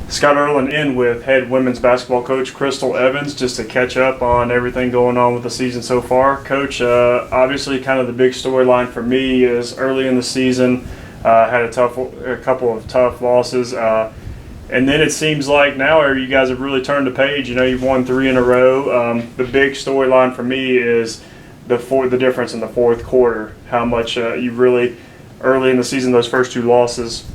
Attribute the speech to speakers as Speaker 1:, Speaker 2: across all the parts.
Speaker 1: Scott Erland in with head women's basketball coach Krystal Evans just to catch up on everything going on with the season so far. Coach, obviously kind of the big storyline for me is early in the season, had a couple of tough losses, and then it seems like now you guys have really turned the page. You know, you've won 3 in a row. The big storyline for me is the difference in the fourth quarter, how much you really, early in the season, those first 2 losses,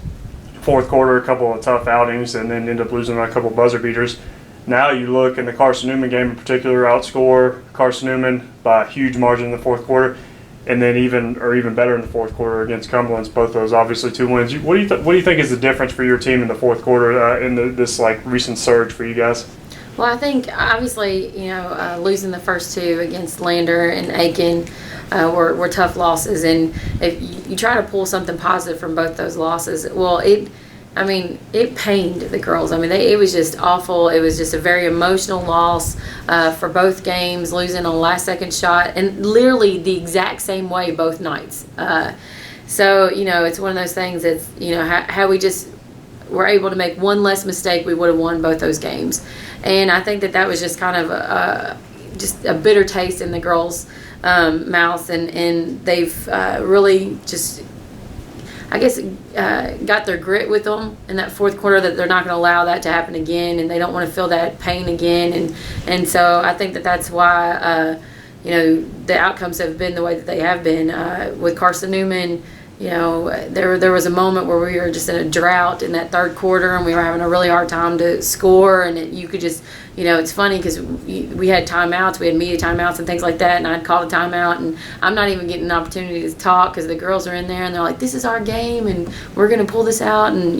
Speaker 1: fourth quarter, a couple of tough outings, and then end up losing a couple of buzzer beaters. Now you look in the Carson-Newman game in particular, outscore Carson-Newman by a huge margin in the fourth quarter, and then even better in the fourth quarter against Cumberland. Both those obviously 2 wins. What do you think is the difference for your team in the fourth quarter in this like recent surge for you guys?
Speaker 2: Well, I think obviously losing the first 2 against Lander and Aiken were tough losses, and if you try to pull something positive from both those losses, well, it pained the girls. I mean, it was just awful. It was just a very emotional loss for both games, losing on a last-second shot, and literally the exact same way both nights. So, it's one of those things that's, how we just were able to make one less mistake, we would have won both those games. And I think that was just kind of just a bitter taste in the girls' mouths, and they've really just, I guess, got their grit with them in that fourth quarter that they're not going to allow that to happen again, and they don't want to feel that pain again. And so I think that's why, the outcomes have been the way that they have been. With Carson-Newman, there was a moment where we were just in a drought in that third quarter, and we were having a really hard time to score, and you could just, it's funny because we had timeouts, we had media timeouts and things like that, and I'd call a timeout, and I'm not even getting an opportunity to talk because the girls are in there, and they're like, this is our game, and we're going to pull this out, and,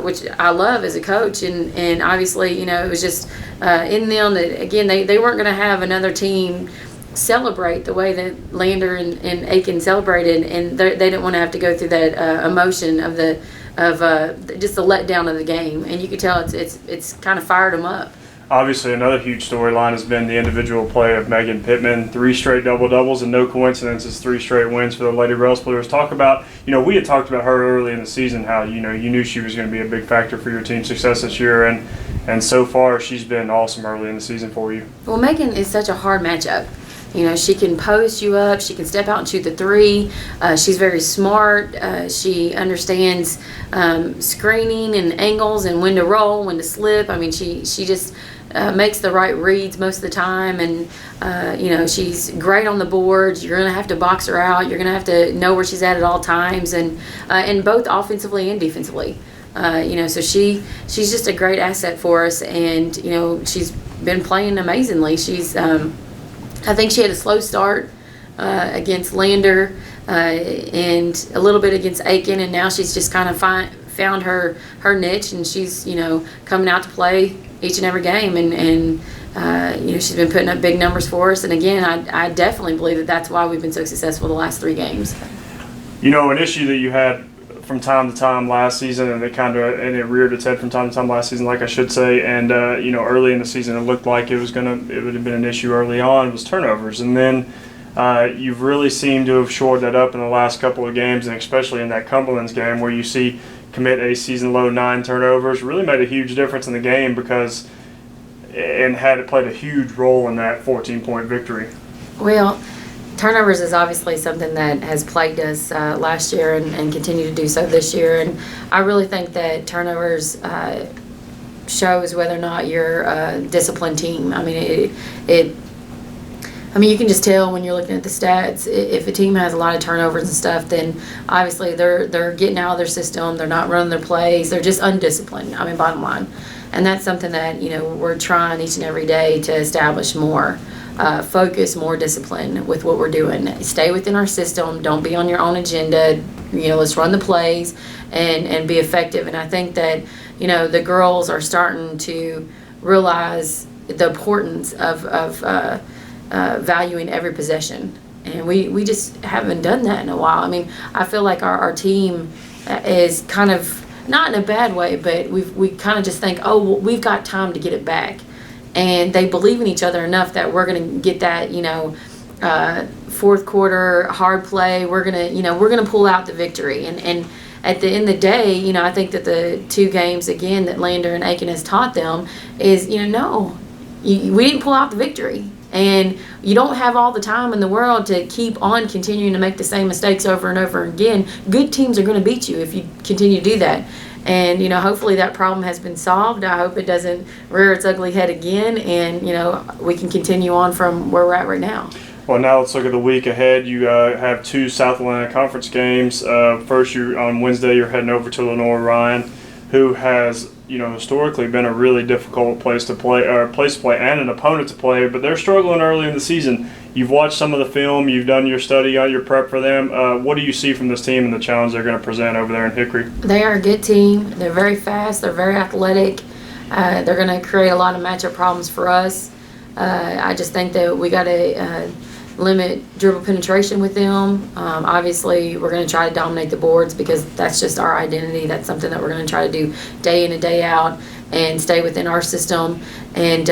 Speaker 2: which I love as a coach, and obviously, it was just in them that, again, they weren't going to have another team celebrate the way that Lander and Aiken celebrated, and they didn't want to have to go through that emotion of just the letdown of the game, and you could tell it's kind of fired them up.
Speaker 1: Obviously, another huge storyline has been the individual play of Megan Pittman. 3 straight double-doubles, and no coincidence, it's 3 straight wins for the Lady Rail Splitters. Talk about, we had talked about her early in the season, how, you knew she was going to be a big factor for your team's success this year, and so far she's been awesome early in the season for you.
Speaker 2: Well, Megan is such a hard matchup. She can post you up. She can step out and shoot the 3. She's very smart. She understands screening and angles and when to roll, when to slip. I mean, she just makes the right reads most of the time. And, she's great on the boards. You're going to have to box her out. You're going to have to know where she's at all times, and both offensively and defensively. So she's just a great asset for us. And, she's been playing amazingly. She's I think she had a slow start against Lander and a little bit against Aiken, and now she's just kind of found her niche, and she's coming out to play each and every game, and she's been putting up big numbers for us. And again, I definitely believe that's why we've been so successful the last 3 games.
Speaker 1: An issue that you had from time to time last season, and it reared its head from time to time last season, like I should say, and early in the season it looked like it would have been an issue early on, was turnovers, and then you've really seemed to have shored that up in the last couple of games, and especially in that Cumberland's game where you see commit a season low 9 turnovers, really made a huge difference in the game and had it played a huge role in that 14-point victory.
Speaker 2: Well, turnovers is obviously something that has plagued us last year and continue to do so this year. And I really think that turnovers shows whether or not you're a disciplined team. I mean, you can just tell when you're looking at the stats. If a team has a lot of turnovers and stuff, then obviously they're getting out of their system. They're not running their plays. They're just undisciplined. I mean, bottom line. And that's something that, we're trying each and every day to establish more. Focus, more discipline with what we're doing. Stay within our system. Don't be on your own agenda. Let's run the plays and be effective. And I think that, the girls are starting to realize the importance of valuing every possession. And we just haven't done that in a while. I mean, I feel like our team is kind of, not in a bad way, but we kind of just think, oh, well, we've got time to get it back. And they believe in each other enough that we're going to get that, fourth quarter hard play. We're gonna pull out the victory, and at the end of the day, you know, I think that the 2 games again that Lander and Aiken has taught them is, you know, we didn't pull out the victory. And you don't have all the time in the world to keep on continuing to make the same mistakes over and over again. Good teams are going to beat you if you continue to do that. And, you know, hopefully that problem has been solved. I hope it doesn't rear its ugly head again. And, you know, we can continue on from where we're at right now.
Speaker 1: Well, now let's look at the week ahead. You have 2 Southland Conference games. First, on Wednesday, you're heading over to Lenore Ryan, who has, you know, historically been a really difficult place to play and an opponent to play, but they're struggling early in the season. You've watched some of the film, you've done your study on your prep for them. What do you see from this team and the challenge they're going to present over there in Hickory?
Speaker 2: They are a good team. They're very fast. They're very athletic. They're going to create a lot of matchup problems for us. I just think that we got to limit dribble penetration with them. Obviously, we're going to try to dominate the boards because that's just our identity. That's something that we're going to try to do day in and day out and stay within our system. And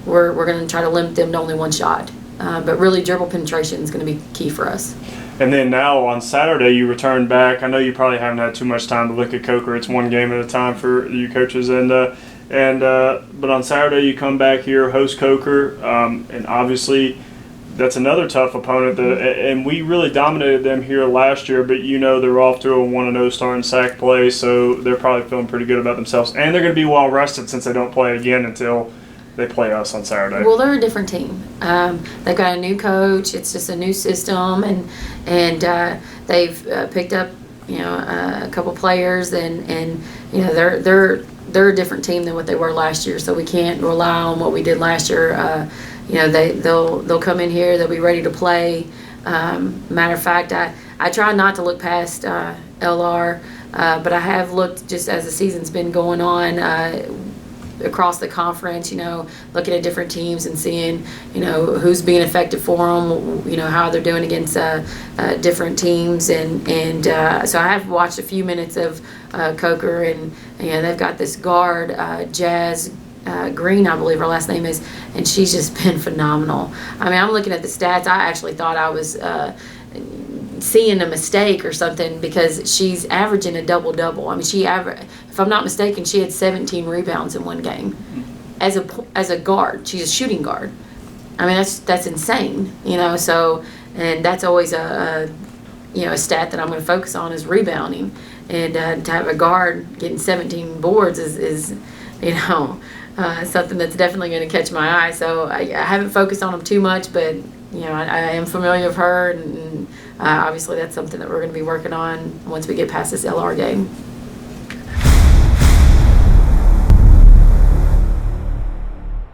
Speaker 2: we're going to try to limit them to only 1 shot. But really, dribble penetration is going to be key for us.
Speaker 1: And then now on Saturday, you return back. I know you probably haven't had too much time to look at Coker. It's 1 game at a time for you coaches. But on Saturday, you come back here, host Coker, and obviously that's another tough opponent. And we really dominated them here last year, but you know they're off to a 1-0 start in sack play, so they're probably feeling pretty good about themselves. And they're going to be well rested since they don't play again until they play us on Saturday.
Speaker 2: Well, they're a different team. They've got a new coach. It's just a new system, and they've picked up, you know, a couple players, and you know they're a different team than what they were last year. So we can't rely on what we did last year. You know, they'll come in here. They'll be ready to play. Matter of fact, I try not to look past LR, but I have looked just as the season's been going on across the conference. You know, looking at different teams and seeing, you know, who's being effective for them. You know, how they're doing against different teams, and so I have watched a few minutes of Coker, and you know, they've got this guard, Jazz Green, I believe her last name is, and she's just been phenomenal. I mean, I'm looking at the stats. I actually thought I was seeing a mistake or something because she's averaging a double-double. I mean, if I'm not mistaken, she had 17 rebounds in 1 game as a guard. She's a shooting guard. I mean, that's insane, you know. So, and that's always a stat that I'm going to focus on is rebounding, and to have a guard getting 17 boards is you know, something that's definitely going to catch my eye. So I haven't focused on them too much, but you know, I am familiar with her, and obviously that's something that we're going to be working on once we get past this LR game.